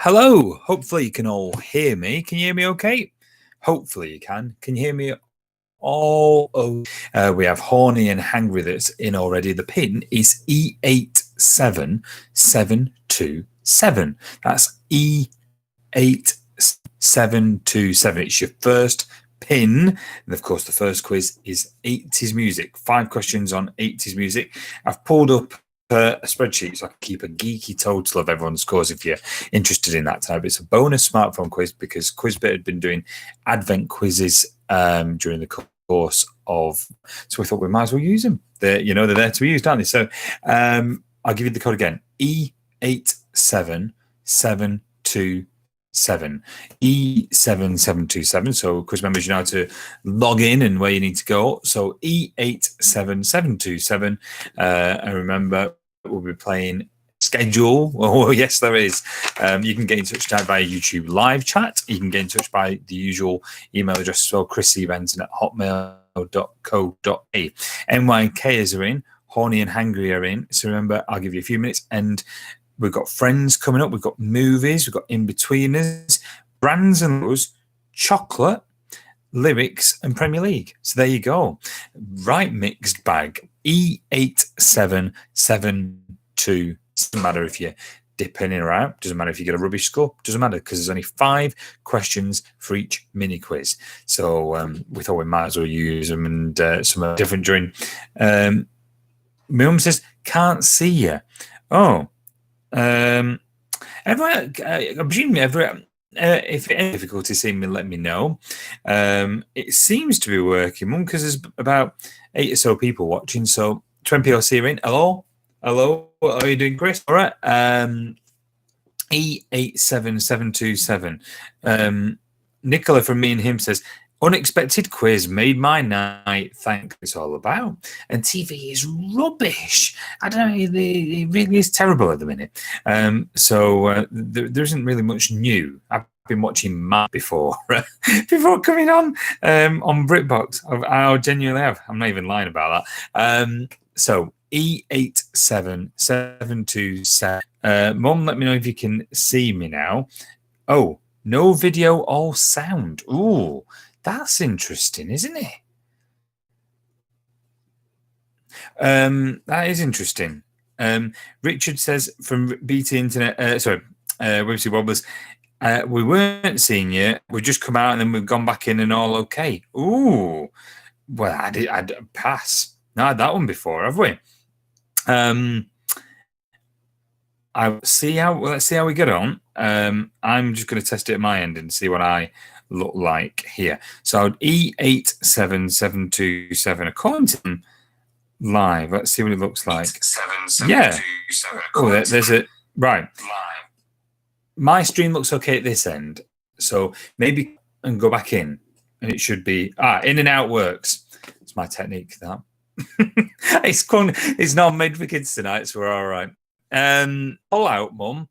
Hello. Hopefully you can all hear me. Can you hear me okay? Hopefully you can. Can you hear me all? We have Horny and Hangry that's in already. The pin is E87727. That's E8727. It's your first pin. And of course, the first quiz is 80s music. 5 questions on 80s music. I've pulled up a spreadsheet so I can keep a geeky total of everyone's scores if you're interested in that type. It's a bonus smartphone quiz because Quizbit had been doing advent quizzes during the course of, so we thought we might as well use them. They're there to be used, aren't they? So I'll give you the code again. E87727. E7727. So quiz members, you know how to log in and where you need to go. So E87727. And remember, we'll be playing schedule. Oh, yes, there is. You can get in touch via YouTube live chat. You can get in touch by the usual email address as well, chriseventon@hotmail.co.uk. NYKs are in. Horny and Hangry are in. So remember, I'll give you a few minutes and we've got Friends coming up. We've got movies. We've got Inbetweeners, brands and logos, chocolate, lyrics, and Premier League. So there you go. Right mixed bag. E8772. Doesn't matter if you dip in or out. Doesn't matter if you get a rubbish score. Doesn't matter because there's only 5 questions for each mini quiz. So we thought we might as well use them and some are different during. My mum says, can't see you. Oh. Everyone, I presume if any difficulty seeing me, let me know. It seems to be working, Mum, because there's about 8 or so people watching. So 20 PLC are in. Hello, what are you doing, Chris? All right. E87727. Nicola from Me and Him says, unexpected quiz made my night. Thank it's all about. And TV is rubbish. I don't know. It really is terrible at the minute. So there isn't really much new. I've been watching Matt before coming on BritBox. I genuinely have. I'm not even lying about that. So E87727. Mum, let me know if you can see me now. Oh, no video, all sound. Ooh. That's interesting, isn't it? That is interesting. Richard says from BT Internet, Wibsy Wobblers, we weren't seeing you. We've just come out and then we've gone back in and all okay. Ooh, well, I'd pass. Not had that one before, have we? Let's see how we get on. I'm just going to test it at my end and see what I look like here. So E87727 according to them live. Let's see what it looks like. Yeah. Oh, there's a right. Live. My stream looks okay at this end. So maybe and go back in, and it should be in and out works. It's my technique. That it's not made for kids tonight, so we're all right. Pull out, Mum,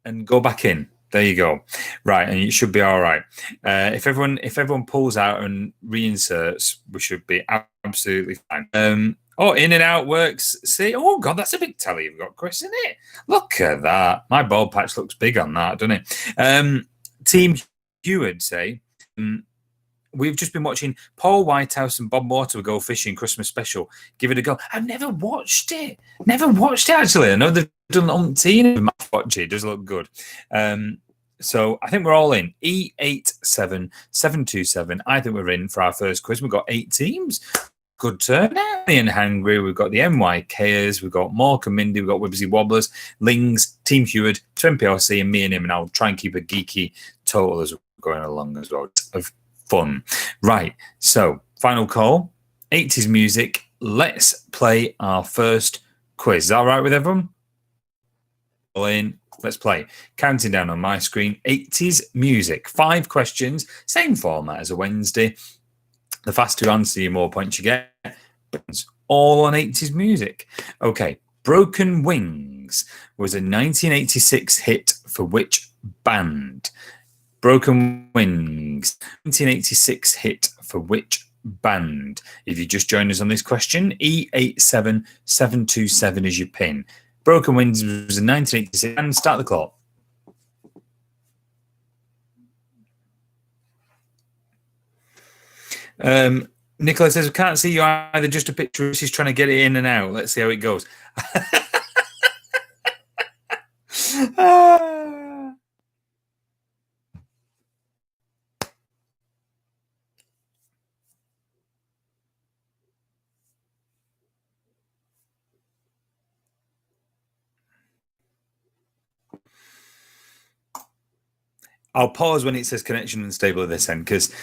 and go back in. There you go. Right, and it should be all right. If everyone pulls out and reinserts, we should be absolutely fine. In and out works. See, oh God, that's a big telly you've got, Chris, isn't it? Look at that. My bald patch looks big on that, doesn't it? Team Heward say, we've just been watching Paul Whitehouse and Bob Water go fishing Christmas special. Give it a go. I've never watched it. Actually. I know they've done umpteen. Watch it. It does look good. So I think we're all in. E87727. I think we're in for our first quiz. We've got 8 teams. Good turnout. And Hangry. We've got the NYKers. We've got Mork and Mindy. We've got Wibsy Wobblers, Lings, Team Heward, Twin PLC, and me and him. And I'll try and keep a geeky total as we're going along as well. Of fun. Right. So final call. 80s music. Let's play our first quiz. Is that all right with everyone? All in. Let's play. Counting down on my screen. 80s music. 5 questions. Same format as a Wednesday. The faster you answer, the more points you get. All on 80s music. Okay. Broken Wings was a 1986 hit for which band? Broken Wings. 1986 hit for which band? If you just joined us on this question, E87727 is your pin. Broken Wings was in 1986. And start the clock. Nicola says, we can't see you either, just a picture. She's trying to get it in and out. Let's see how it goes. I'll pause when it says connection unstable at this end because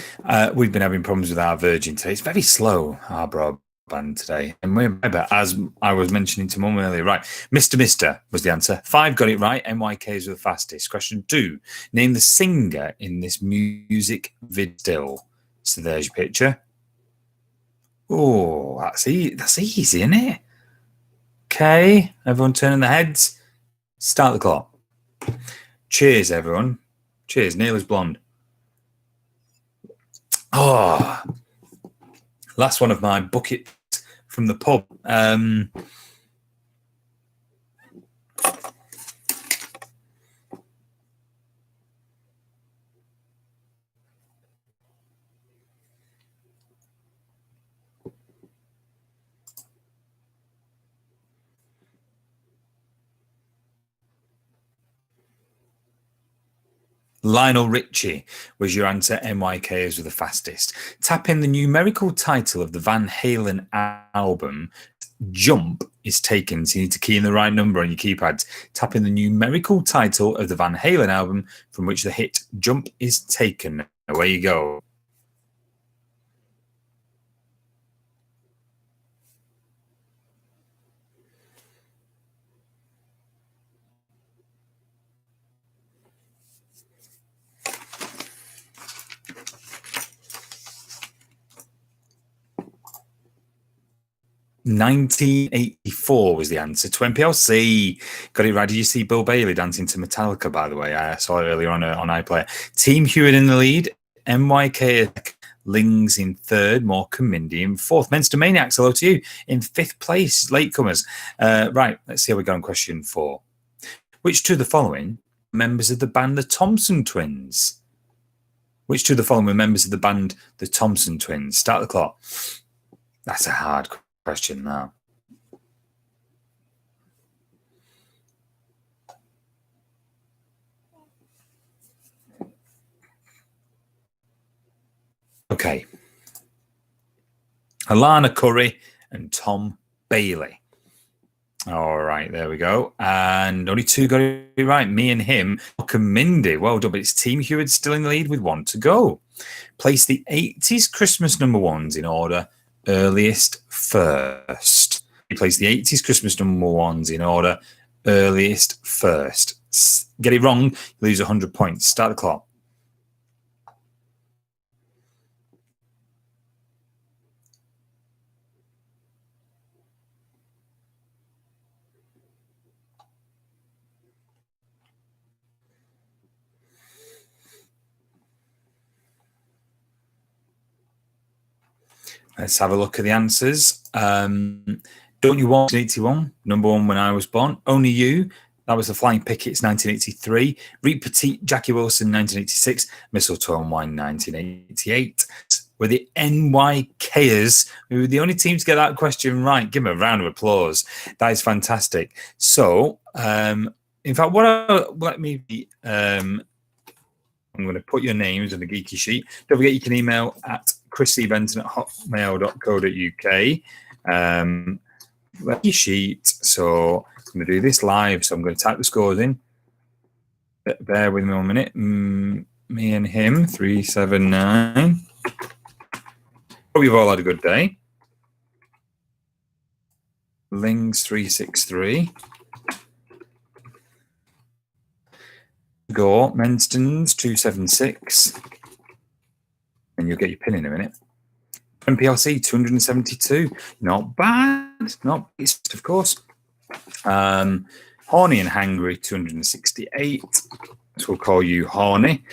we've been having problems with our Virgin today. It's very slow, our broadband today. And we're, as I was mentioning to Mum earlier, right, Mr. was the answer. 5 got it right. MYKs were the fastest. Question 2, name the singer in this music video. So there's your picture. Oh, that's easy, isn't it? Okay, everyone turning their heads. Start the clock. Cheers, everyone. Cheers. Neil is blonde. Oh, last one of my buckets from the pub. Lionel Richie was your answer. MYKs were the fastest. Tap in the numerical title of the Van Halen album. Jump is taken, so you need to key in the right number on your keypads. Tap in the numerical title of the Van Halen album from which the hit Jump is taken. Away you go. "1984 was the answer to MPLC. Got it right. Did you see Bill Bailey dancing to Metallica, by the way? I saw it earlier on iPlayer. Team Hewitt in the lead. MYK Lings in third. Morecambe Mindy in fourth. Menster Maniacs, hello to you, in fifth place. Latecomers. Right, let's see how we go on question 4. Which two of the following members of the band the Thompson Twins? Which two of the following were members of the band the Thompson Twins? Start the clock. That's a hard question now. Okay. Alana Curry and Tom Bailey. All right, there we go. And only 2 got it right. Me and him. Morecambe Mindy. Well done, but it's Team Hewitt still in the lead with 1 to go. Place the 80s Christmas number ones in order. Earliest first. You place the 80s Christmas number ones in order. Earliest first. Get it wrong, you lose 100 points. Start the clock. Let's have a look at the answers. Don't You Want 1981, number 1 when I was born. Only You, that was the Flying Pickets, 1983. Reed Petite, Jackie Wilson, 1986. Mistletoe and Wine, 1988. Were the NYKers, who were the only team to get that question right. Give them a round of applause. That is fantastic. So, in fact, I'm going to put your names on the geeky sheet. Don't forget you can email at chrissybenton@hotmail.co.uk. Sheet. So I'm going to do this live. So I'm going to type the scores in. Bear with me 1 minute. Me and him, 379. Hope you've all had a good day. Lings, 363. Go, Menstons, 276. And you'll get your pin in a minute. MPLC, 272. Not bad. Not least, of course. Horny and Hangry, 268. So we'll call you Horny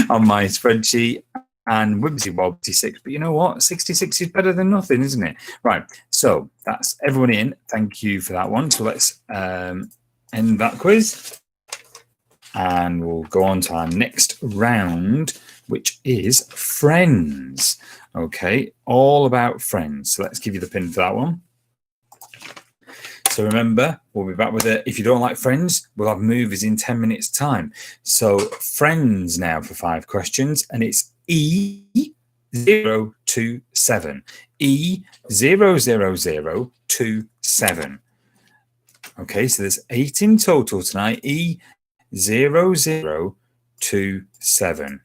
on my spreadsheet. And Whimsy Wobbly 6. But you know what? 66 is better than nothing, isn't it? Right. So that's everyone in. Thank you for that one. So let's end that quiz. And we'll go on to our next round, which is Friends. Okay, all about friends. So let's give you the pin for that one. So remember, we'll be back with it. If you don't like Friends, we'll have movies in 10 minutes time. So Friends now for 5 questions, and it's E027. E00027. Okay, so there's 8 in total tonight. E0027.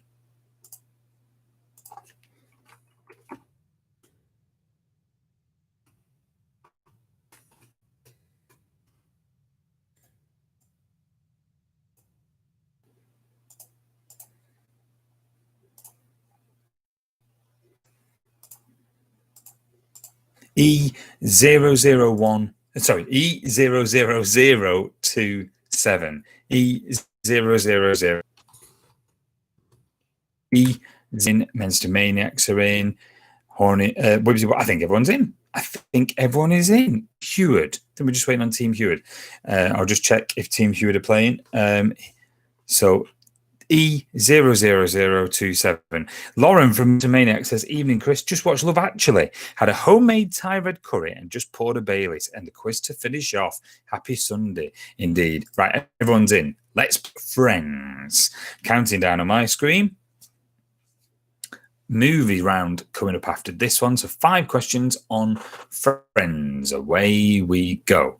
E001. Sorry, E00027. E000. E in Menster Maniacs are in. Horny. I think everyone's in. I think everyone is in. Heward. Then we're just waiting on Team Heward. I'll just check if Team Heward are playing. So E00027. Lauren from Maniac says, "Evening, Chris. Just watched Love Actually. Had a homemade Thai red curry and just poured a Baileys and the quiz to finish off. Happy Sunday, indeed." Right, everyone's in. Let's Friends. Counting down on my screen. Movie round coming up after this one. So 5 questions on Friends. Away we go.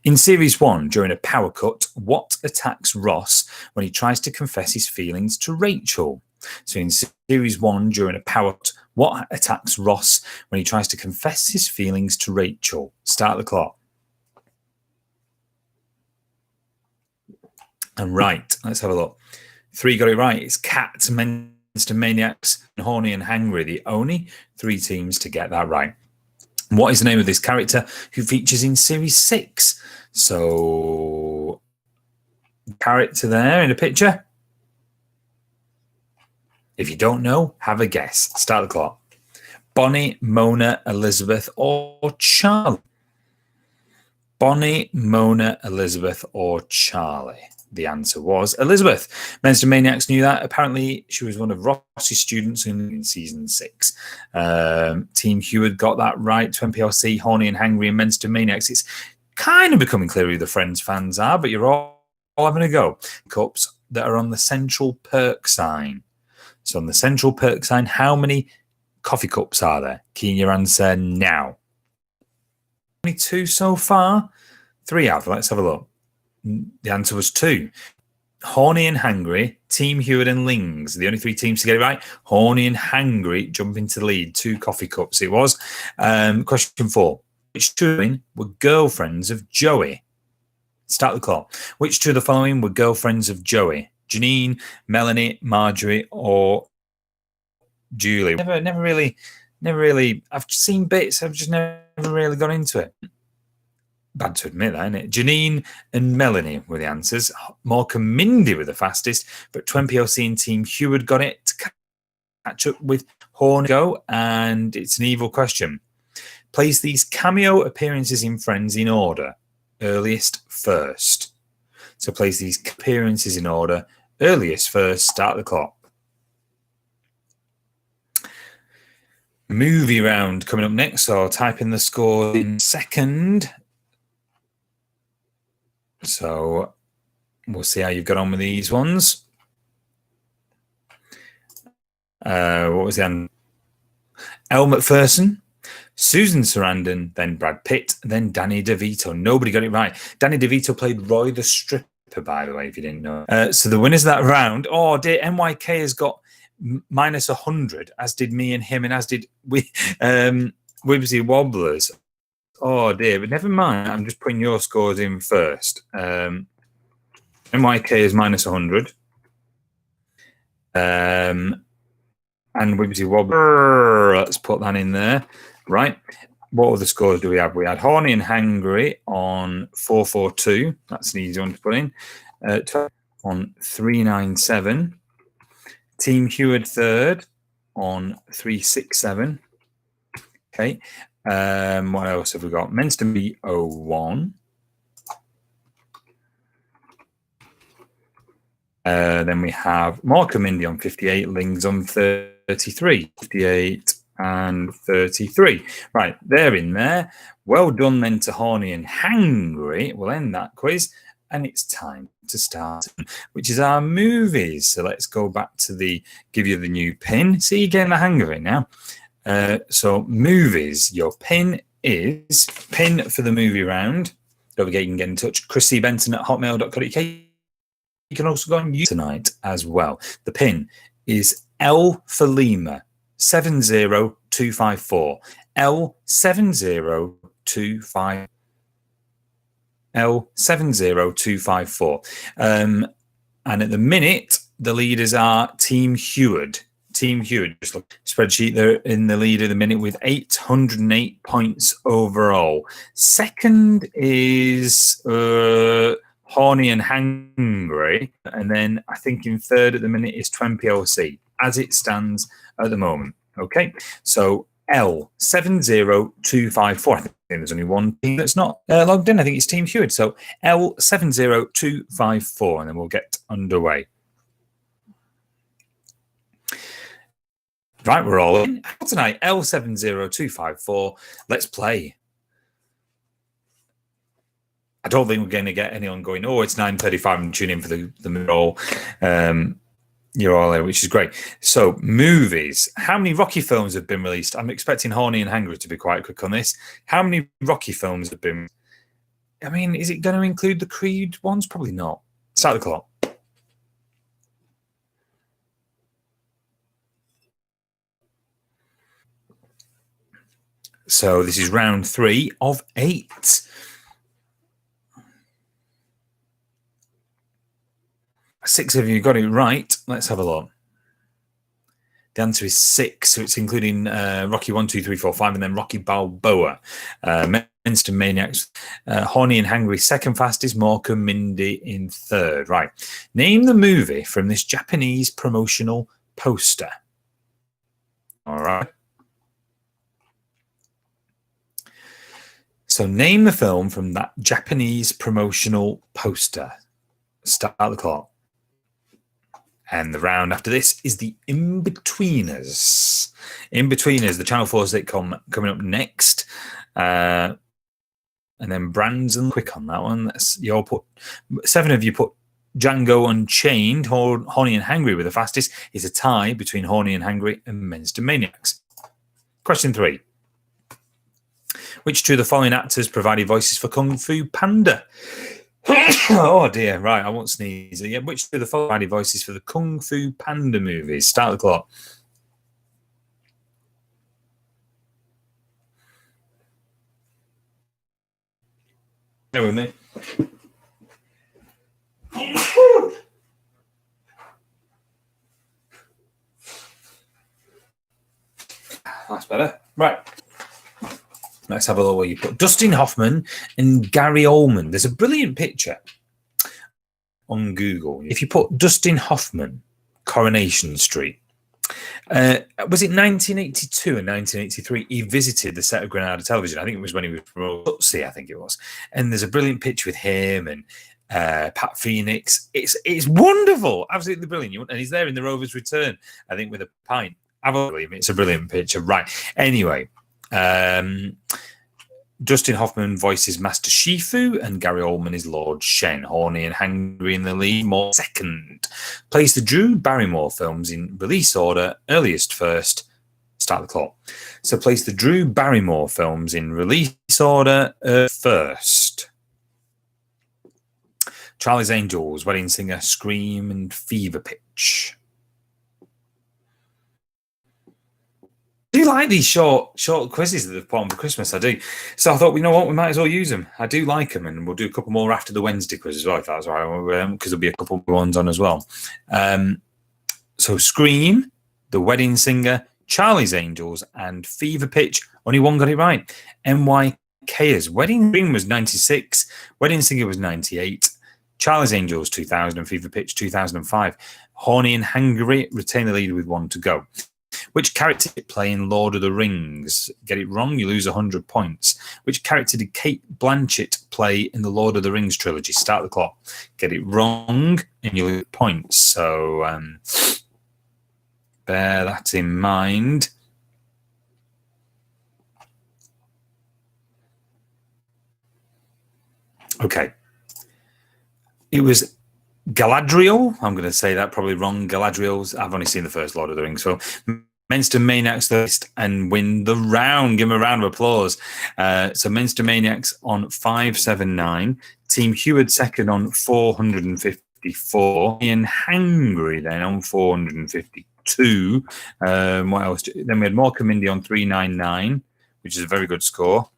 In Series 1, during a power cut, what attacks Ross when he tries to confess his feelings to Rachel? So in Series 1, during a power cut, what attacks Ross when he tries to confess his feelings to Rachel? Start the clock. And right, let's have a look. 3 got it right. It's Cats, Menster Maniacs, and Horny and Hangry, the only 3 teams to get that right. What is the name of this character who features in Series 6? So, character there in a picture. If you don't know, have a guess. Start the clock. Bonnie, Mona, Elizabeth, or Charlie? Bonnie, Mona, Elizabeth, or Charlie? The answer was Elizabeth. Menster Maniacs knew that. Apparently, she was one of Ross's students in season 6. Team Heward got that right. 20PLC, Horny and Hangry, and Menster Maniacs. It's kind of becoming clear who the Friends fans are, but you're all having a go. Cups that are on the central perk sign. So on the central perk sign, how many coffee cups are there? Key in your answer now. Only 2 so far. 3 out. Let's have a look. The answer was 2. Horny and Hangry, Team Heward and Lings, the only 3 teams to get it right. Horny and Hangry jump into the lead. 2 coffee cups it was. Question 4. Which 2 were girlfriends of Joey? Start the clock. Which 2 of the following were girlfriends of Joey? Janine, Melanie, Marjorie, or Julie? Never really. I've seen bits. I've just never really got into it. Bad to admit that, isn't it? Janine and Melanie were the answers. Mork and Mindy were the fastest, but 20PLC and Team Heward got it to catch up with Horn Go, and it's an evil question. Place these cameo appearances in Friends in order. Earliest first. So place these appearances in order. Earliest first. Start the clock. Movie round coming up next. So I'll type in the score in second. So we'll see how you've got on with these ones. What was the answer? Elle Macpherson, Susan Sarandon, then Brad Pitt, then Danny DeVito. Nobody got it right. Danny DeVito played Roy the Stripper, by the way, if you didn't know. So the winners of that round, oh dear, NYK has got minus 100, as did me and him, and as did Wibsy Wobblers. Oh dear, but never mind. I'm just putting your scores in first. NYK is minus 100. And Wibsy Wobbler, let's put that in there. Right. What other scores do we have? We had Horny and Hangry on 442. That's an easy one to put in. On 397. Team Heward third on 367. Okay. What else have we got? Menster B01. Then we have Mark and Mindy on 58, Lings on 33. 58, and 33. Right, they're in there. Well done then to Horny and Hangry. We'll end that quiz, and it's time to start, which is our movies. So let's go back to give you the new pin. See, you're getting the hang of it now. So movies, your pin is pin for the movie round. Don't forget you can get in touch, chrissybenton@hotmail.co.uk. You can also go on YouTube tonight as well. The pin is L for Lima 70254. L70254. L70254. And at the minute, the leaders are Team Heward. Team Heward, just look spreadsheet, they're in the lead at the minute with 808 points overall. Second is Horny and Hangry, and then I think in third at the minute is 20PLC as it stands at the moment. Okay, so L70254. I think there's only one team that's not logged in. I think it's Team Heward. So L70254, and then we'll get underway. Right, we're all in tonight. L70254. Let's play. I don't think we're going to get anyone going, oh, it's 9:35 and tune in for the roll. You're all there, which is great. So, movies. How many Rocky films have been released? I'm expecting Horny and Hangry to be quite quick on this. How many Rocky films have been? I mean, is it going to include the Creed ones? Probably not. Start the clock. So this is round 3 of 8. Six of you got it right. Let's have a look. The answer is 6. So it's including Rocky 1, 2, 3, 4, 5, and then Rocky Balboa. Instant Maniacs. Horny and Hangry second fastest. Mork and Mindy in third. Right. Name the movie from this Japanese promotional poster. All right. So name the film from that Japanese promotional poster. Start the clock. And the round after this is the Inbetweeners. Inbetweeners, the Channel 4 sitcom coming up next. And then Brands and Quick on that one. You all put 7 of you put Django Unchained. Horny and Hangry were the fastest. It's a tie between Horny and Hangry and Men's Maniacs. Question 3. Which two of the following actors provided voices for Kung Fu Panda? Oh dear, right, I won't sneeze. Yeah, which two of the following provided voices for the Kung Fu Panda movies? Start the clock. Bear with me. That's better. Right. Let's have a look where you put Dustin Hoffman and Gary Oldman. There's a brilliant picture on Google. If you put Dustin Hoffman, Coronation Street, was it 1982 and 1983? He visited the set of Granada Television. I think it was when he was from Tutsi, I think it was. And there's a brilliant picture with him and Pat Phoenix. It's wonderful, absolutely brilliant. And he's there in the Rover's Return, I think, with a pint. I believe it's a brilliant picture. Right. Anyway. Dustin Hoffman voices Master Shifu and Gary Oldman is Lord Shen. Horny and Hangry in the lead. More second. Plays the Drew Barrymore films in release order. Earliest first. Start the clock. So place the Drew Barrymore films in release order first. Charlie's Angels, Wedding Singer, Scream and Fever Pitch. I do like these short quizzes that they've put on for Christmas. I do. So I thought, you know what, we might as well use them. I do like them, and we'll do a couple more after the Wednesday quiz as well, if that's all right, because there'll be a couple more ones on as well. So Scream, The Wedding Singer, Charlie's Angels, and Fever Pitch. Only one got it right. NYKers. Wedding Dream was 96. Wedding Singer was 98. Charlie's Angels 2000 and Fever Pitch 2005. Horny and Hangry retain the lead with 1 to go. Which character did play in Lord of the Rings? Get it wrong, you lose 100 points. Which character did Kate Blanchett play in the Lord of the Rings trilogy? Start the clock. Get it wrong, and you lose points. So bear that in mind. Okay. It was Galadriel. I'm going to say that probably wrong. Galadriel's. I've only seen the first Lord of the Rings. So Minster Maniacs first and win the round. Give them a round of applause. So Minster Maniacs on 579. Team Heward second on 454. Ian Hangry then on 452. What else? Then we had Morecambe Indy on 399, which is a very good score.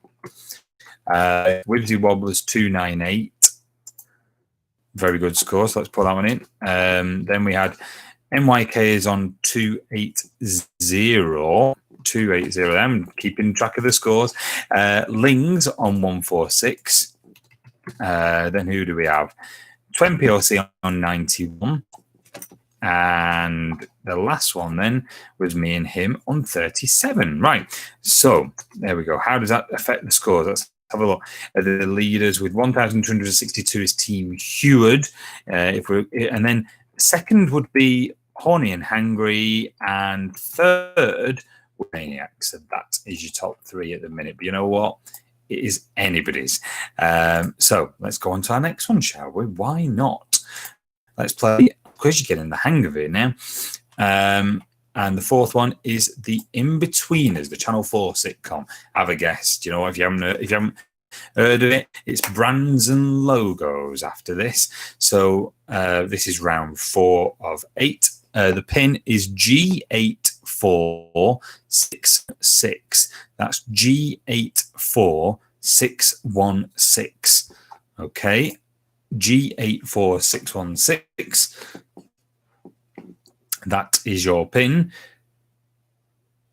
Wibsy Wobblers 298. Very good score, so let's put that one in. Then we had MYK is on 280. 280. I'm keeping track of the scores. Lings on 146. Then who do we have? Twen PLC on 91. And the last one then was me and him on 37. Right. So there we go. How does that affect the scores? Let's have a look. The leaders with 1,262 is Team Heward. And then second would be Horny and Hangry, and third would Maniacs. So that is your top three at the minute. But you know what? It is anybody's. So let's go on to our next one, shall we? Why not? Let's play, because you're getting the hang of it now. And the fourth one is the Inbetweeners, the Channel 4 sitcom. Have a guess. Do you know, if you haven't heard of it, it's brands and logos after this. So this is round 4 of 8. The pin is G84616. That's G84616. Okay. G84616. That is your pin.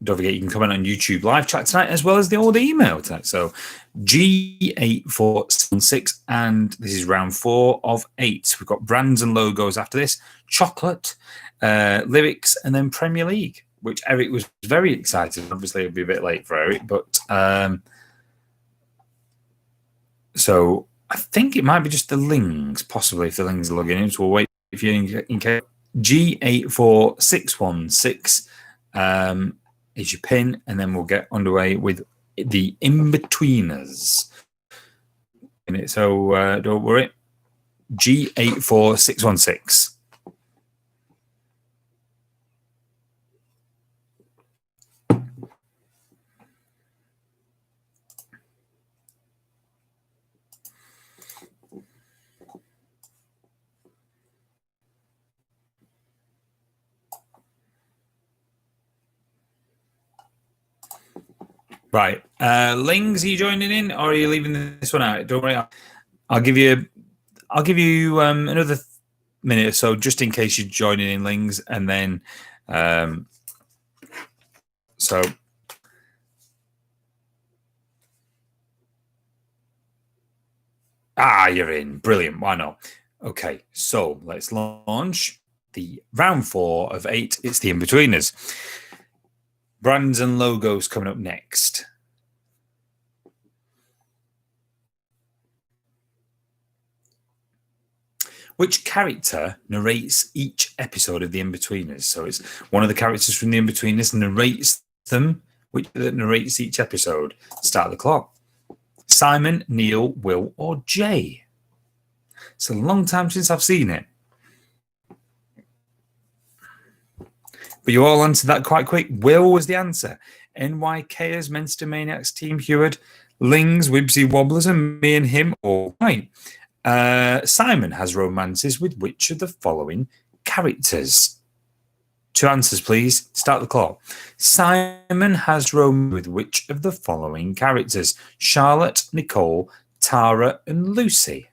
Don't forget, you can comment on YouTube live chat tonight as well as the old email tonight. So G8476, and this is round 4 of 8. We've got brands and logos after this, chocolate, lyrics, and then Premier League, which Eric was very excited. Obviously, it'll be a bit late for Eric, but so I think it might be just the Lings, possibly, if the Lings are logging in. So we'll wait if you're in case. G84616 is your pin, and then we'll get underway with the Inbetweeners. So don't worry. G84616. Right. Lings, are you joining in, or are you leaving this one out? Don't worry. I'll give you another minute or so, just in case you're joining in, Lings, and then so you're in. Brilliant. Why not? Okay, so let's launch the round 4 of 8. It's the Inbetweeners. Brands and logos coming up next. Which character narrates each episode of the Inbetweeners? So it's one of the characters from the Inbetweeners narrates them, that narrates each episode. Start the clock. Simon, Neil, Will, or Jay? It's a long time since I've seen it. But you all answered that quite quick. Will was the answer. NYKers, Minster Maniacs, Team Heward, Lings, Wibsy Wobblers, and me and him all right. Simon has romances with which of the following characters? 2 answers, please. Start the clock. Simon has romance with which of the following characters? Charlotte, Nicole, Tara, and Lucy.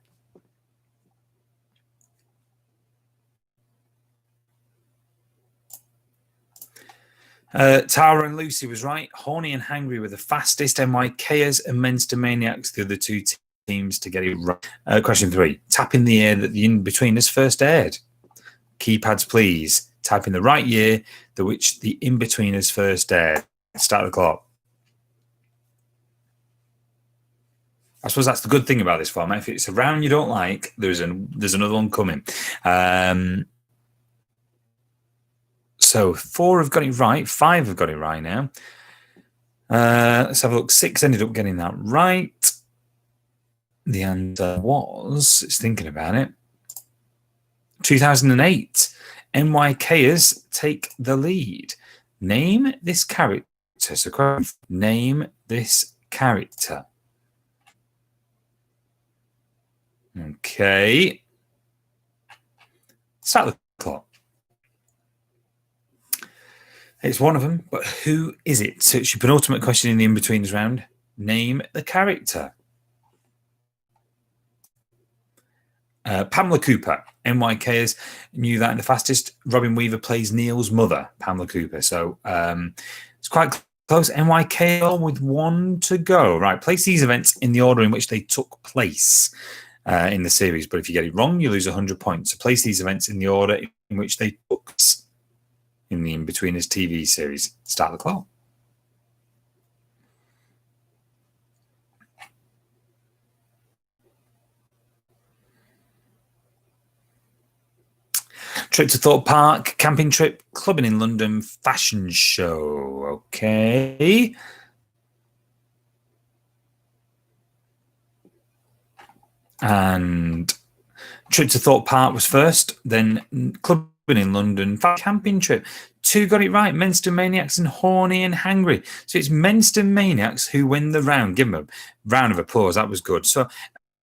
Tara and Lucy was right. Horny and Hangry were the fastest. NYKers and Minster Maniacs, the other 2 teams to get it right. Question 3. Tap in the year that the Inbetweeners first aired. Keypads, please. Type in the right year the which the Inbetweeners first aired. Start the clock. I suppose that's the good thing about this format. If it's a round you don't like, there's another one coming. So 4 have got it right. 5 have got it right now. Let's have a look. 6 ended up getting that right. The answer was, it's thinking about it, 2008. NYKers take the lead. Name this character. So, name this character. Okay. Start the clock. It's one of them, but who is it? So it's your penultimate question in the in-betweeners round. Name the character. Pamela Cooper. NYKers knew that in the fastest. Robin Weaver plays Neil's mother, Pamela Cooper. So it's quite close. NYK with one to go. Right, place these events in the order in which they took place in the series. But if you get it wrong, you lose 100 points. So place these events in the order in which they took place in the Inbetweeners TV series. Start the clock. Trip to Thorpe Park, camping trip, clubbing in London, fashion show. Okay. And trip to Thorpe Park was first, then clubbing in London, camping trip. Two got it right, Menster Maniacs and Horny and Hangry. So it's Menster Maniacs who win the round. Give them a round of applause. That was good. So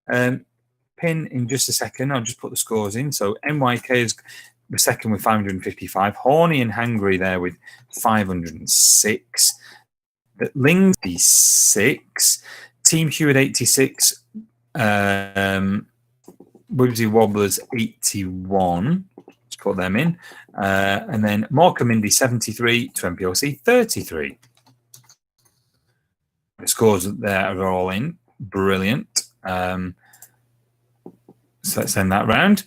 pin in just a second. I'll just put the scores in. So NYK is the second with 555. Horny and Hangry there with 506. Ling 86. Team Hewitt 86. Wibbsy Wobblers 81. Let's put them in. And then Morecambe Indy 73 to MPOC 33. The scores there are all in. Brilliant. So let's send that round.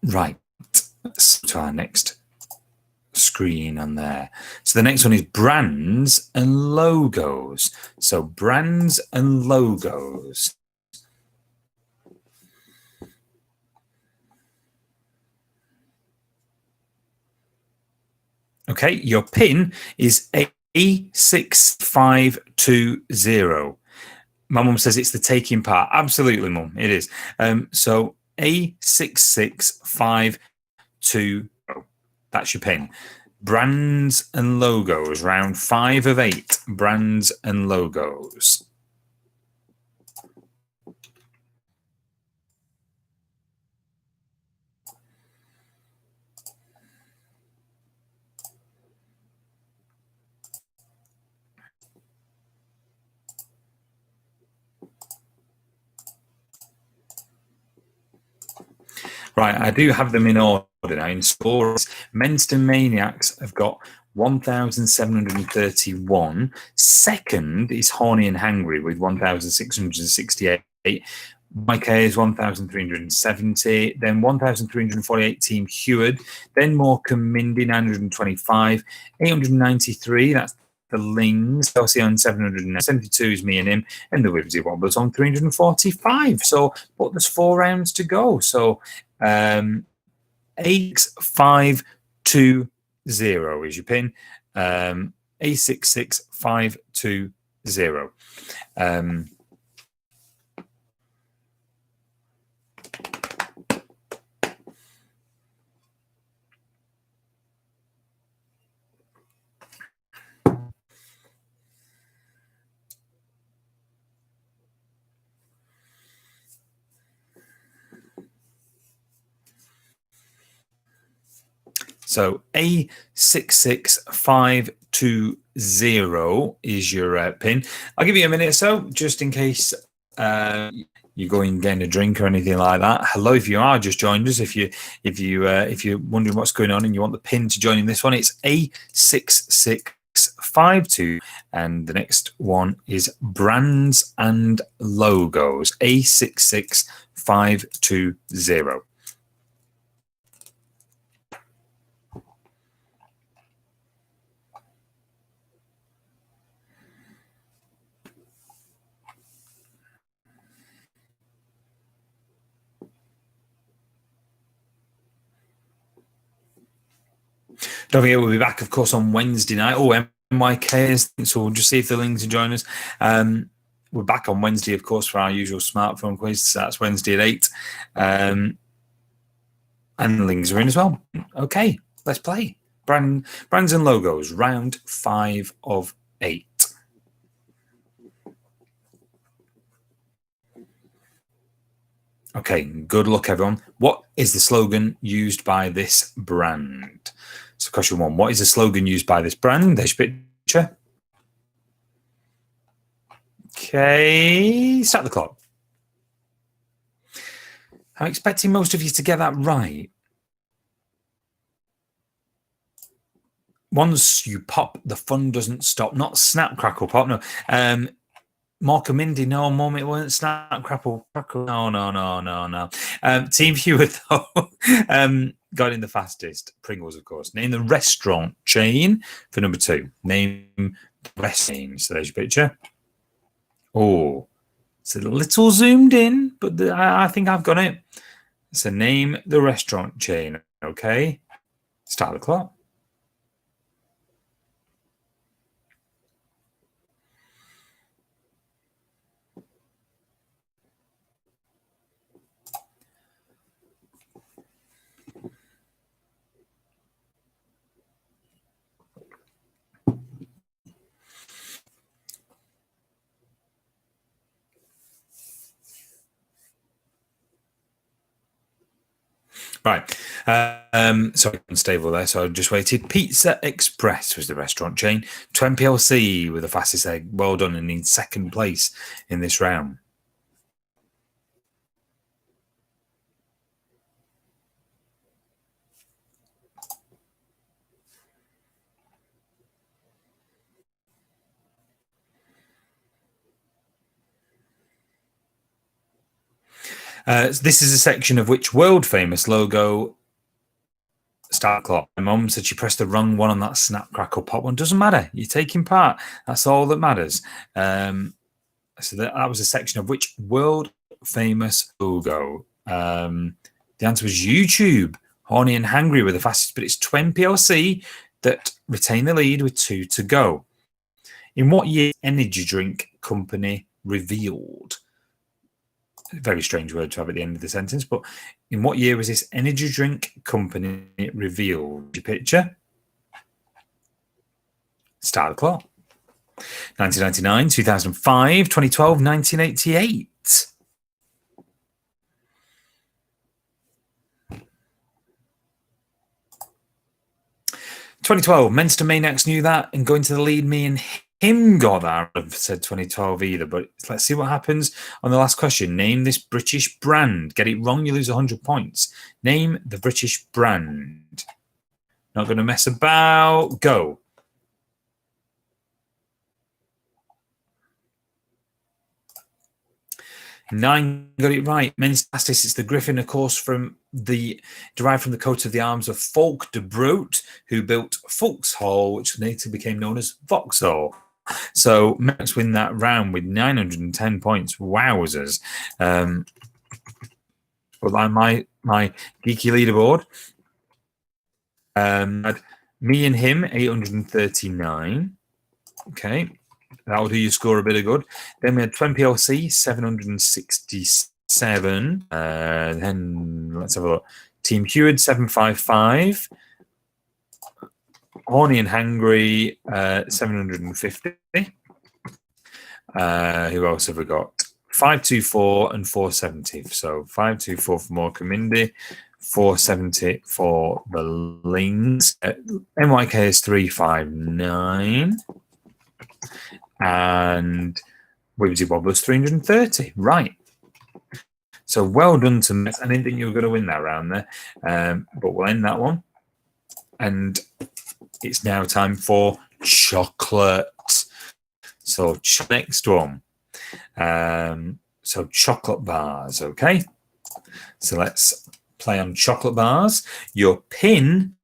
Right. To our next screen on there. So the next one is brands and logos. So brands and logos. Okay, your pin is A6520. My mum says it's the taking part. Absolutely, mum, it is. So A6650. That's your pin. Brands and logos, round 5 of 8. Brands and logos. Right, I do have them in order now. In scores, Menster Maniacs have got 1,731. Second is Horny and Hangry with 1,668. Mike is 1,370. Then 1,348 Team Heward. Then Morecambe Mindy 925. 893. That's the Lings. Chelsea on 772 is me and him. And the Wibbsy Wobblers on 345. So, but there's 4 rounds to go. So, 8520 is your pin. A66520. So A66520 is your pin. I'll give you a minute or so, just in case you're going getting a drink or anything like that. Hello, if you are just joined us. If you're wondering what's going on and you want the pin to join in this one, it's A6652, and the next one is brands and logos. A66520. Don't forget, we'll be back, of course, on Wednesday night. Oh, MYKs. So we'll just see if the links will join us. we're back on Wednesday, of course, for our usual smartphone quiz. That's Wednesday at 8. And links are in as well. Okay, let's play. Brands and logos, round 5 of 8. Okay, good luck, everyone. What is the slogan used by this brand? So question 1, what is the slogan used by this brand? There's your picture. Okay, start the clock. I'm expecting most of you to get that right. Once you pop, the fun doesn't stop. Not snap, crackle, pop, no. Mark and Mindy, no, Mum, it wasn't snap, crackle. No. Team Hewitt, though, got in the fastest. Pringles, of course. Name the restaurant chain for number 2. Name the restaurant chain. So there's your picture. Oh, it's a little zoomed in, but I think I've got it. So name the restaurant chain, okay? Start the clock. Right. Sorry, unstable there. So I just waited. Pizza Express was the restaurant chain. 20PLC with the fastest egg. Well done, and in second place in this round. This is a section of which world famous logo. Start clock. My mum said she pressed the wrong one on that snap, crackle, pop one. Doesn't matter. You're taking part. That's all that matters. So that was a section of which world famous logo. The answer was YouTube. Horny and Hangry were the fastest, but it's 20PLC that retain the lead with 2 to go. In what year energy drink company revealed? Very strange word to have at the end of the sentence, but in what year was this energy drink company revealed? Your picture. Start the clock. 1999, 2005, 2012, 1988. 2012, Menster Maynax knew that, and going to the lead, me and him got that. I've said 2012 either, but let's see what happens on the last question. Name this British brand. Get it wrong, you lose 100 points. Name the British brand. Not going to mess about. Go. 9 got it right. Men's fastest. It's the Griffin, of course, derived from the coat of the arms of Fulk de Broot, who built Fulkshall, which later became known as Vauxhall. So Max win that round with 910 points. Wowzers! But my geeky leaderboard, had me and him 839. Okay. That'll do you score a bit of good. Then we had 20PLC 767. Then let's have a look. Team Hewitt 755. Horny and Hangry 750. Who else have we got? 524 and 470. So 524 for Mork and Mindy, 470 for the Lings. MYK is 359. And Wibbsy Wobblers 330. Right. So well done to me. I didn't think you were going to win that round there. But we'll end that one. And it's now time for chocolate. So next one. So chocolate bars, okay? So let's play on chocolate bars. Your pin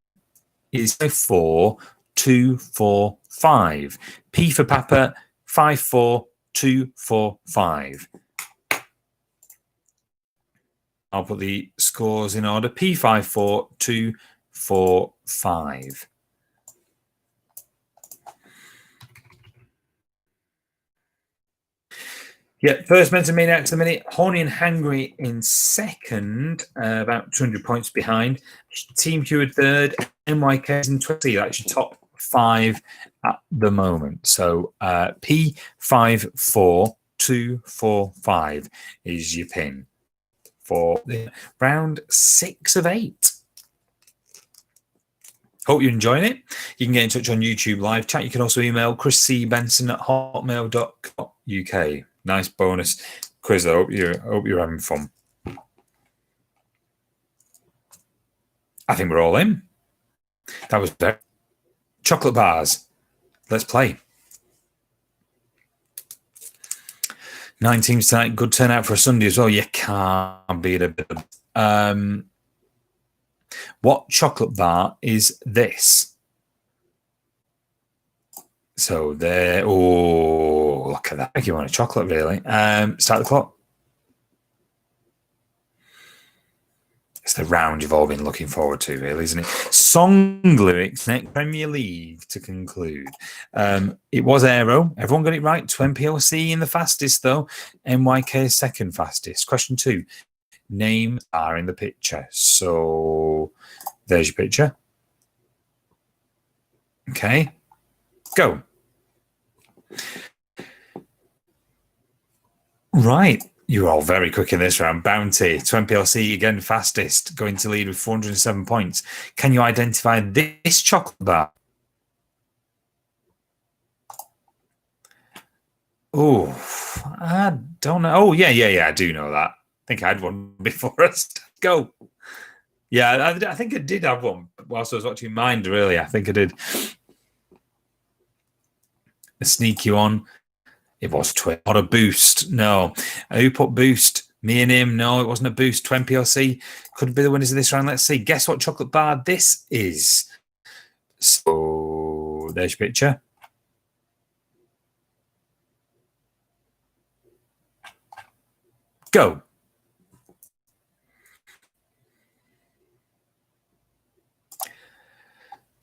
is 5245. P for Papa 54245. I'll put the scores in order. P54245. Yeah, first men's and maniacs at the minute. Horny and Hangry in second, about 200 points behind. Team Q third. NYK in 20. That's your top 5 at the moment. So P54245 is your pin for the round 6 of 8. Hope you're enjoying it. You can get in touch on YouTube live chat. You can also email chriscbenson@hotmail.co.uk. Nice bonus quiz. I hope you're having fun. I think we're all in. That was better. Chocolate bars. Let's play. 9 teams tonight. Good turnout for a Sunday as well. You can't beat a bit. What chocolate bar is this? So there. Oh, look at that. I think you want a chocolate, really. Start the clock. It's the round you've all been looking forward to, really, isn't it? Song lyrics next Premier League to conclude. It was Aero. Everyone got it right. 2MPLC in the fastest, though. NYK second fastest. Question 2. Names are in the picture. So there's your picture. Okay. Go. Right. You're all very quick in this round. Bounty, 2MPLC again fastest, going to lead with 407 points. Can you identify this chocolate bar? Oh, I don't know. Oh, yeah. I do know that. I think I had one before us. Go. Yeah, I think I did have one whilst I was watching Mind earlier. I think I did. A sneaky one. It was not a boost. No. Who put boost? Me and him. No, it wasn't a boost. 2MPLC could be the winners of this round. Let's see. Guess what chocolate bar this is? So there's your picture. Go.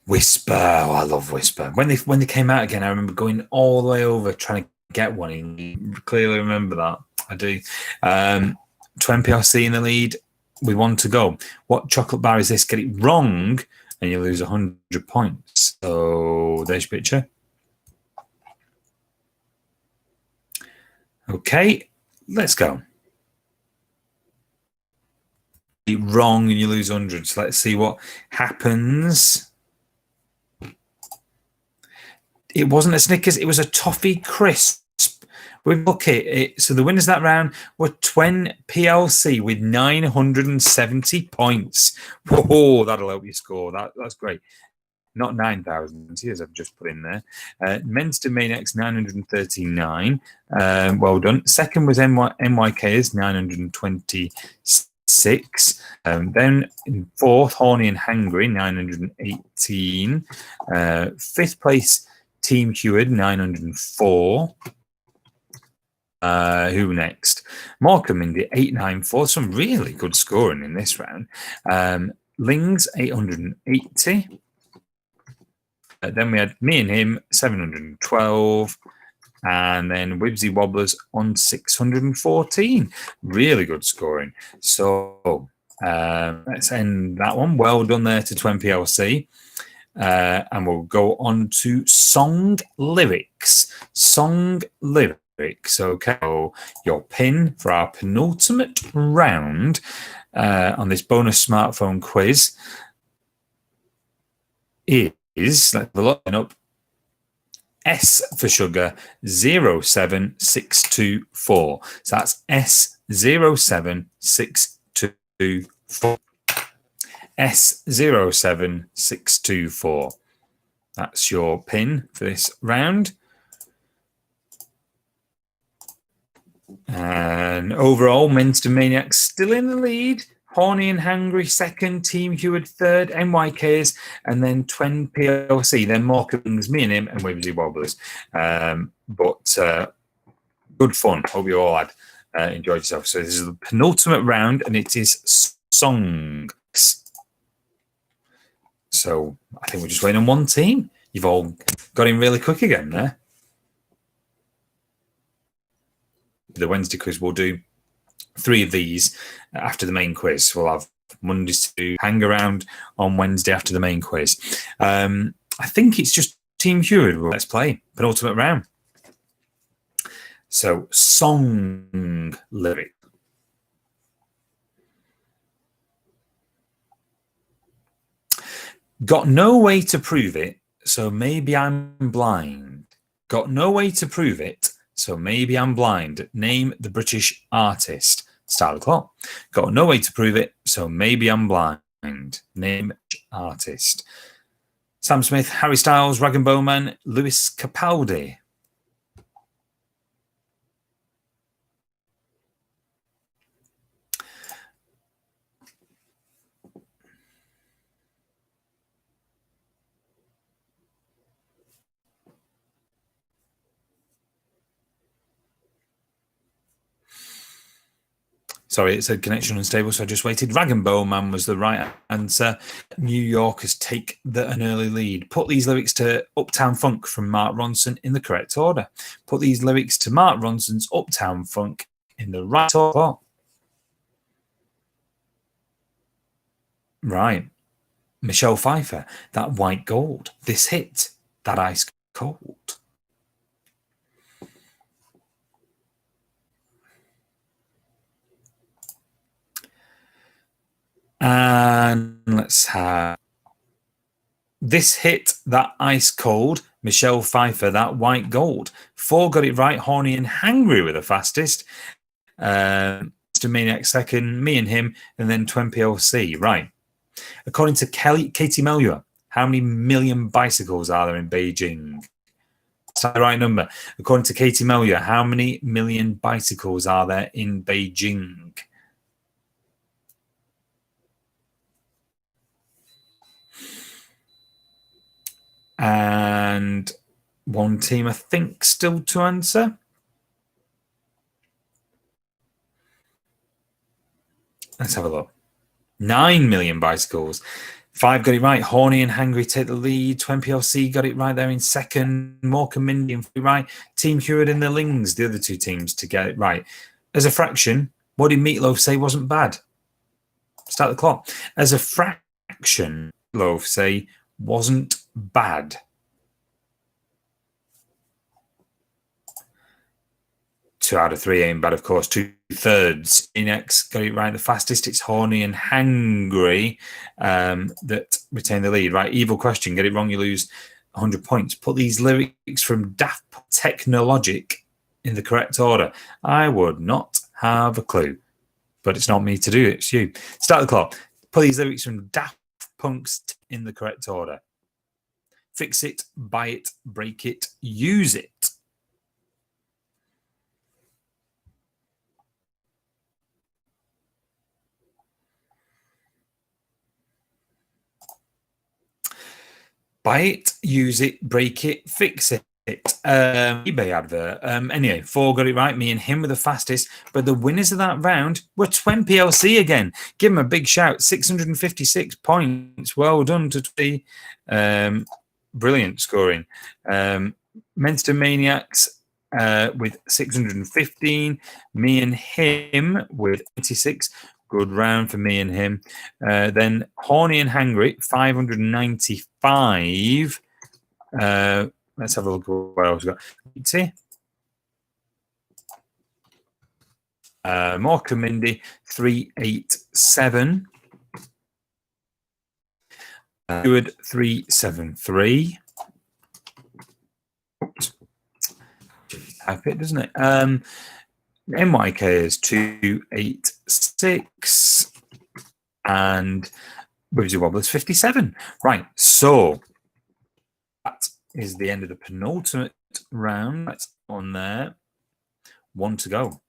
Whisper. Oh, I love Whisper. When they came out again, I remember going all the way over trying to get one. You clearly remember that. I do. 2MPLC in the lead with 1 to go. What chocolate bar is this? Get it wrong and you lose 100 points. So there's your picture. Okay, let's go. Get it wrong and you lose 100. So let's see what happens. It wasn't a Snickers, it was a toffee crisp. Okay, so the winners that round were 2MPLC with 970 points. Whoa, that'll help you score. That's great. Not 9,000, as I've just put in there. Menster Maniacs 939. Well done. Second was NYK's 926. Then in fourth, Horny and Hangry 918. Fifth place, Team Heward 904. Who next? Markham in the 894. Some really good scoring in this round. Lings 880. Then we had me and him 712. And then Wibsy Wobblers on 614. Really good scoring. So let's end that one. Well done there to 2MPLC. And we'll go on to song lyrics. Song lyrics. Okay, so your pin for our penultimate round on this bonus smartphone quiz is, let's have a look up, S for sugar 07624. So that's S07624. S07624. That's your pin for this round. And overall, Minster Maniacs still in the lead. Horny and Hangry second, Team Heward third, NYKs, and then 2MPLC. Then Morecambe's, me and him, and Wibsy Wobblers. But good fun. Hope you all had enjoyed yourself. So this is the penultimate round, and it is songs. So I think we're just waiting on one team. You've all got in really quick again there. the Wednesday quiz, we'll do 3 of these after the main quiz. We'll have Mondays to hang around on Wednesday after the main quiz. I think it's just Team Hewitt. Let's play penultimate round. So, song lyric. Got no way to prove it, so maybe I'm blind. Got no way to prove it, so maybe I'm blind. Name the British artist. Start the clock. Got no way to prove it, so maybe I'm blind. Name artist. Sam Smith, Harry Styles, Rag and Bowman, Lewis Capaldi. Sorry, it said connection unstable, so I just waited. Rag and Bowman was the right answer. New Yorkers take an early lead. Put these lyrics to Uptown Funk from Mark Ronson in the correct order. Put these lyrics to Mark Ronson's Uptown Funk in the right order. Right. Michelle Pfeiffer, That White Gold. This hit, That Ice Cold. And let's have this hit, That Ice Cold, Michelle Pfeiffer, That White Gold. 4 got it right. Horny and Hangry were the fastest. Mr. Maniac second, Me and Him, and then 20LC. Right. According to Katie Melua, how many million bicycles are there in Beijing? That's the right number. According to Katie Melua, how many million bicycles are there in Beijing? And one team, I think, still to answer. Let's have a look. 9 million bicycles. 5 got it right. Horny and Hangry take the lead. 20LC got it right there in second. Mork and Mindy right. Team Hewitt and the Lings, the other 2 teams, to get it right. As a fraction, what did Meatloaf say wasn't bad? Start the clock. As a fraction, Meatloaf say wasn't bad. 2 out of 3 ain't bad, of course. 2/3. Next got it right the fastest. It's Horny and Hangry that retain the lead. Right, evil question. Get it wrong, you lose 100 points. Put these lyrics from Daft Technologic in the correct order. I would not have a clue, but it's not me to do it. It's you. Start the clock. Put these lyrics from Daft Punk's in the correct order. Fix it, buy it, break it, use it. Buy it, use it, break it, fix it. eBay advert. Anyway, 4 got it right. Me and Him were the fastest, but the winners of that round were 20LC again. Give them a big shout. 656 points. Well done to 20. Brilliant scoring. Menster Maniacs with 615. Me and Him with 86. Good round for Me and Him. Then Horny and Hangry, 595. Let's have a look at what else we got. See? Mork and Mindy, 387. Stewart, 373. Type it, doesn't it? NYK is 286. And Wibsy Wobblers, 57. Right, so that is the end of the penultimate round. That's on there. 1 to go.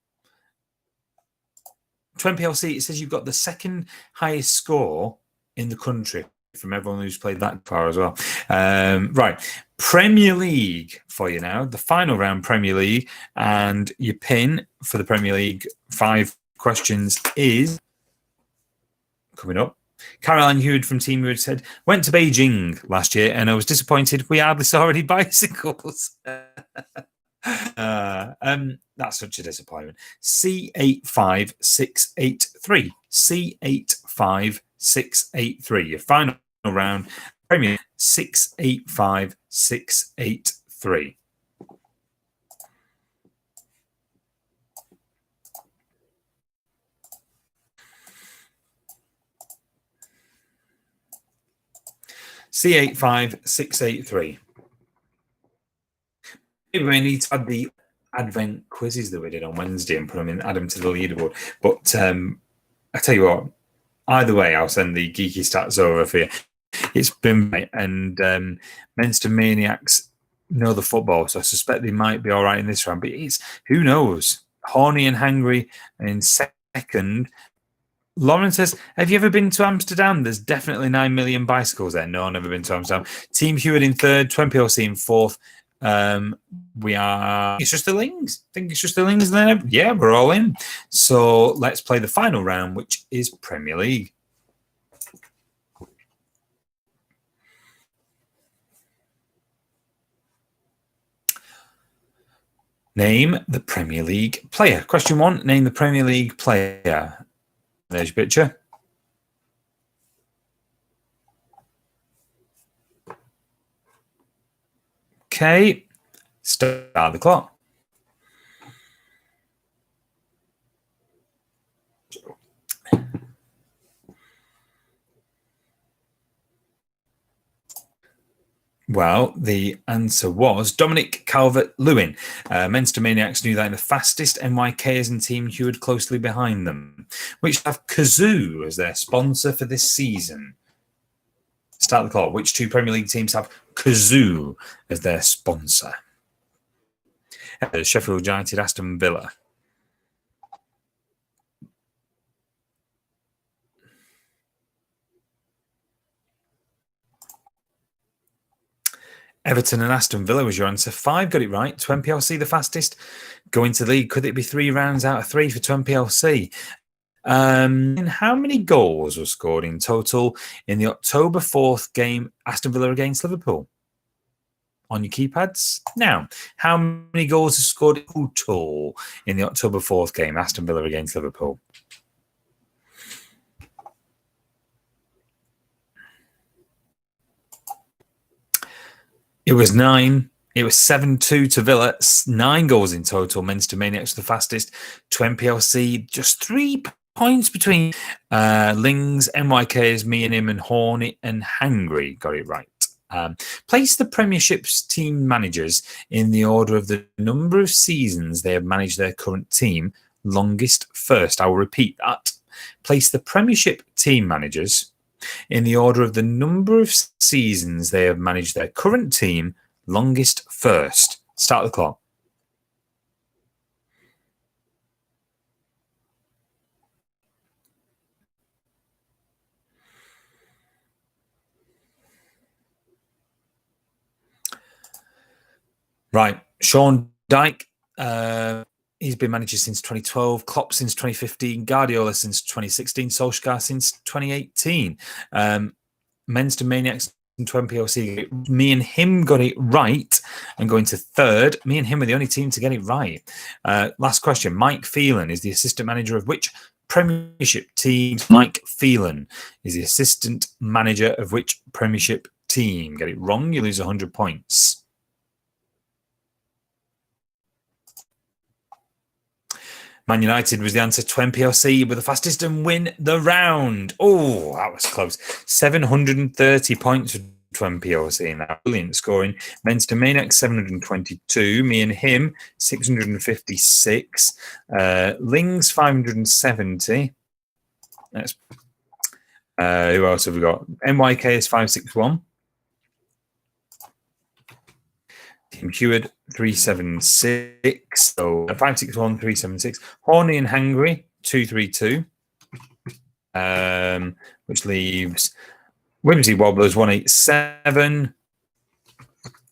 20LC, it says you've got the second highest score in the country from everyone who's played that far as well. Right. Premier League for you now. The final round, Premier League. And your pin for the Premier League 5 questions is coming up. Caroline Hewitt from Team Hewitt said, went to Beijing last year and I was disappointed we hardly saw any bicycles. That's such a disappointment. C85683. C85683. Your final round. Premier 685683. C85683. Maybe we need to add the advent quizzes that we did on Wednesday and put them in, add them to the leaderboard. But I tell you what, either way, I'll send the geeky stats over for you. It's been right, and Menster Maniacs know the football, so I suspect they might be all right in this round. But it's who knows? Horny and Hangry in second. Lauren says, have you ever been to Amsterdam? There's definitely 9 million bicycles there. No, I've never been to Amsterdam. Team Hewitt in third, 20PLC in fourth. It's just the Lings. I think it's just the Lings there. Yeah, we're all in. So let's play the final round, which is Premier League. Name the Premier League player. Question 1, name the Premier League player. There's your picture. Okay, start the clock. Well, the answer was Dominic Calvert-Lewin. Menster Maniacs knew that in the fastest. NYKers and Team Hewitt closely behind them, which have Kazoo as their sponsor for this season. Start the clock. Which two Premier League teams have Kazoo as their sponsor? Sheffield United, Aston Villa. Everton and Aston Villa was your answer. 5 got it right. 20PLC the fastest. Going to the league. Could it be 3 rounds out of 3 for 20PLC? And how many goals were scored in total in the October 4th game, Aston Villa against Liverpool? On your keypads. Now, how many goals were scored in total in the October 4th game, Aston Villa against Liverpool? It was 9. It was 7-2 to Villa. 9 goals in total. Menster Maniacs the fastest. 20PLC just 3 points between Lings, NYKs, me and him, and Horny and Hangry got it right. Place the Premiership's team managers in the order of the number of seasons they have managed their current team longest first. I will repeat that. Place the Premiership team managers in the order of the number of seasons they have managed their current team longest first. Start the clock. Right. Sean Dyke, he's been manager since 2012, Klopp since 2015, Guardiola since 2016, Solskjaer since 2018. Menster Maniacs and 20PLC, me and him got it right and going to third. Me and him are the only team to get it right. Last question. Mike Phelan is the assistant manager of which Premiership team? Mike Phelan is the assistant manager of which Premiership team? Get it wrong, you lose 100 points. Man United was the answer. 20PLC were the fastest and win the round. Oh, that was close. 730 points for 20PLC in that. Brilliant scoring. Menster Maniacs 722. Me and him 656. Lings 570. That's who else have we got? NYK is 561. Team Hewitt 376. So 561, 376. Horny and Hangry 232. Which leaves Whimsy Wobblers 187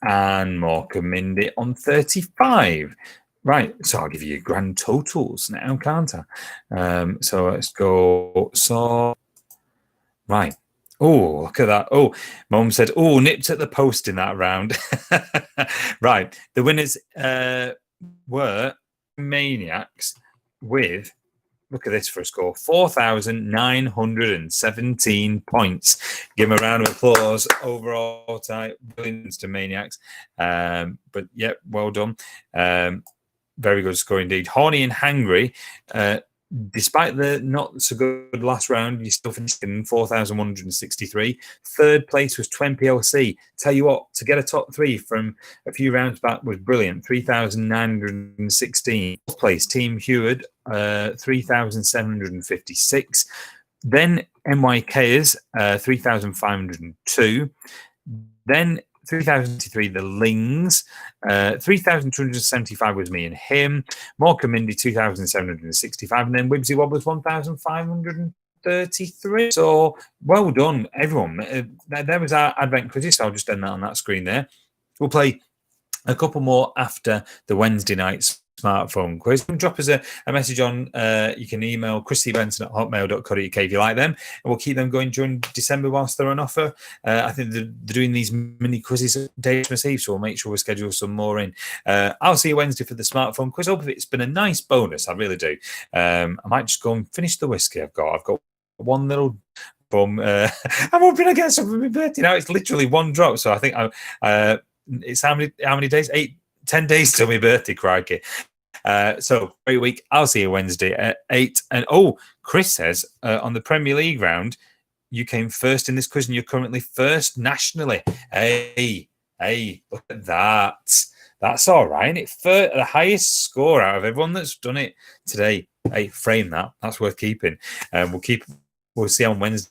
and Morecambe Mindy on 35. Right, so I'll give you grand totals now, can't I? So let's go. So right. Oh, look at that. Oh, Mum said, oh, nipped at the post in that round. Right. The winners were Maniacs with, look at this for a score, 4,917 points. Give them a round of applause. Overall type brilliance to Maniacs. But yeah, well done. Very good score indeed. Horny and Hangry, despite the not so good last round, you still finished in 4,163. Third place was 20PLC. Tell you what, to get a top three from a few rounds back was brilliant. 3,916. Fourth place, Team Heward, 3,756. Then NYKers, 3,502. Then 3,003, the Lings, 3,275 was me and him, Morecambe Mindy 2,765, and then Wibsy Wobblers 1,533. So well done, everyone. There was our Advent quizzes, so I'll just end that on that screen there. We'll play a couple more after the Wednesday night smartphone quiz. You can drop us a message on, you can email chrissybenson@hotmail.co.uk if you like them, and we'll keep them going during December whilst they're on offer. I think they're doing these mini quizzes at Christmas Eve, so we'll make sure we schedule some more in. I'll see you Wednesday for the smartphone quiz. Hope it's been a nice bonus, I really do. I might just go and finish the whiskey I've got one little bum. I'm hoping I get some for my birthday now. It's literally one drop, so I think it's how many days? 10 days till my birthday, crikey. So great week. I'll see you Wednesday at 8. And Chris says on the Premier League round, you came first in this quiz and you're currently first nationally. Hey, look at that. That's all right. It's the highest score out of everyone that's done it today. Hey, frame that. That's worth keeping. We'll see on Wednesday.